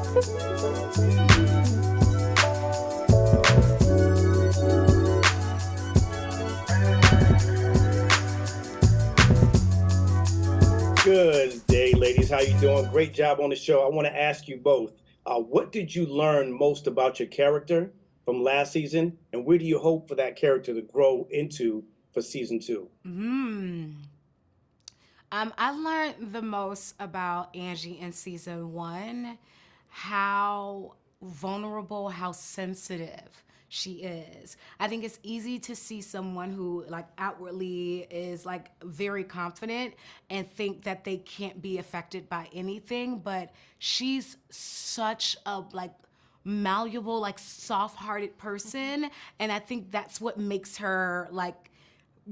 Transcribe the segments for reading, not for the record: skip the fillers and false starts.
Good day, ladies. How you doing? Great job on the show. I want to ask you both, what did you learn most about your character from last season, and where do you hope for that character to grow into for season two? I learned the most about Angie in season one, how vulnerable, how sensitive she is. I think it's easy to see someone who like outwardly is like very confident and think that they can't be affected by anything, but she's such a like malleable, like soft-hearted person, and I think that's what makes her like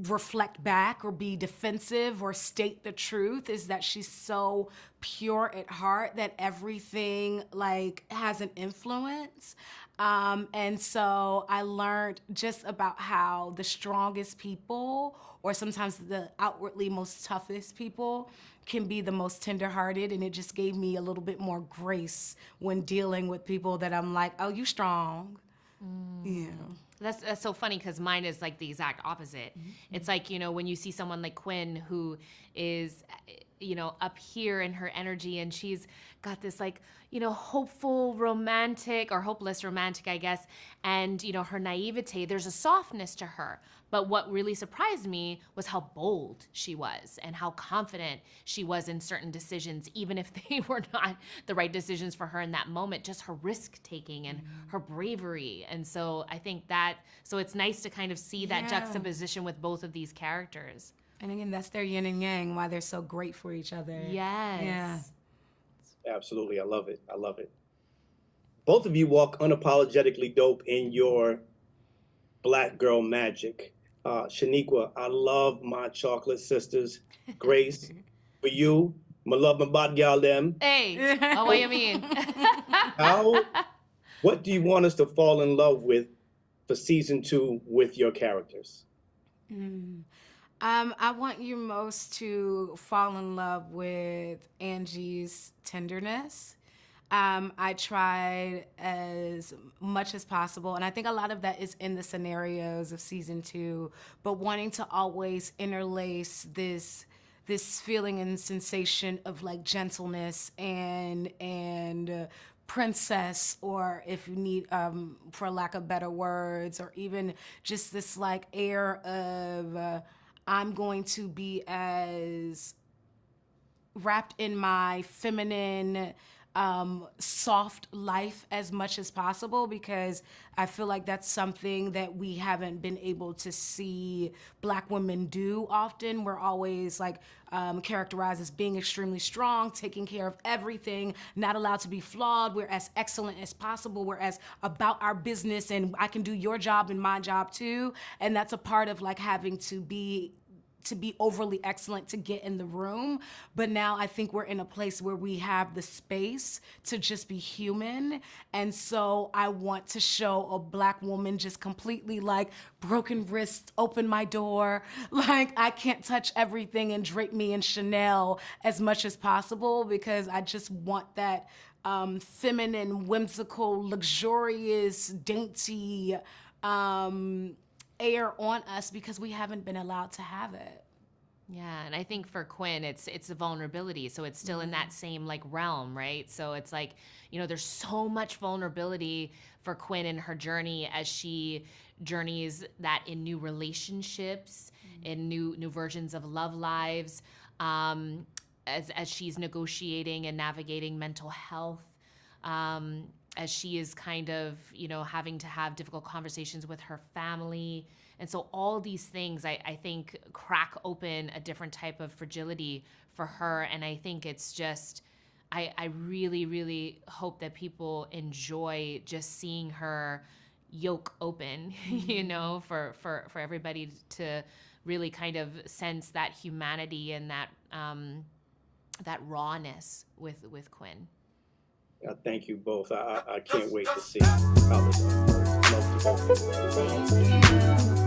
reflect back or be defensive or state the truth, is that she's so pure at heart that everything like has an influence. And so I learned just about how the strongest people, or sometimes the outwardly most toughest people, can be the most tenderhearted, and it just gave me a little bit more grace when dealing with people that I'm like, oh, you strong. Yeah. That's so funny because mine is like the exact opposite. It's like, when you see someone like Quinn who is, up here in her energy, and she's got this like, hopeful romantic or hopeless romantic, I guess. And, her naivete, there's a softness to her. But what really surprised me was how bold she was and how confident she was in certain decisions, even if they were not the right decisions for her in that moment, just her risk taking and her bravery. And so I think so it's nice to kind of see that juxtaposition with both of these characters. And again, that's their yin and yang, why they're so great for each other. Yes. Yeah. Absolutely. I love it. I love it. Both of you walk unapologetically dope in your Black girl magic. Shoniqua, I love my chocolate sisters. Grace, for you, my love my bad gal them. Hey, what do you mean? What do you want us to fall in love with for season two with your characters? I want you most to fall in love with Angie's tenderness. I tried as much as possible, and I think a lot of that is in the scenarios of season two, but wanting to always interlace this feeling and sensation of like gentleness and princess, or if you need, for lack of better words, or even just this like air of I'm going to be as wrapped in my feminine, soft life as much as possible, because I feel like that's something that we haven't been able to see Black women do often. We're always like characterized as being extremely strong, taking care of everything, not allowed to be flawed. We're as excellent as possible. We're as about our business, and I can do your job and my job too. And that's a part of like having to be overly excellent to get in the room. But now I think we're in a place where we have the space to just be human. And so I want to show a Black woman just completely like broken wrists, open my door. Like I can't touch everything and drape me in Chanel as much as possible, because I just want that feminine, whimsical, luxurious, dainty, air on us, because we haven't been allowed to have it. Yeah, and I think for Quinn, it's the vulnerability. So it's still in that same like realm, right? So it's like, there's so much vulnerability for Quinn in her journey as she journeys that in new relationships, in new versions of love lives, as she's negotiating and navigating mental health. As she is kind of, having to have difficult conversations with her family. And so all these things, I think, crack open a different type of fragility for her. And I think it's just, I really, really hope that people enjoy just seeing her yoke open, for everybody to really kind of sense that humanity and that rawness with Quinn. Thank you both. I can't wait to see how this unfolds. Love to both of you. Thank you.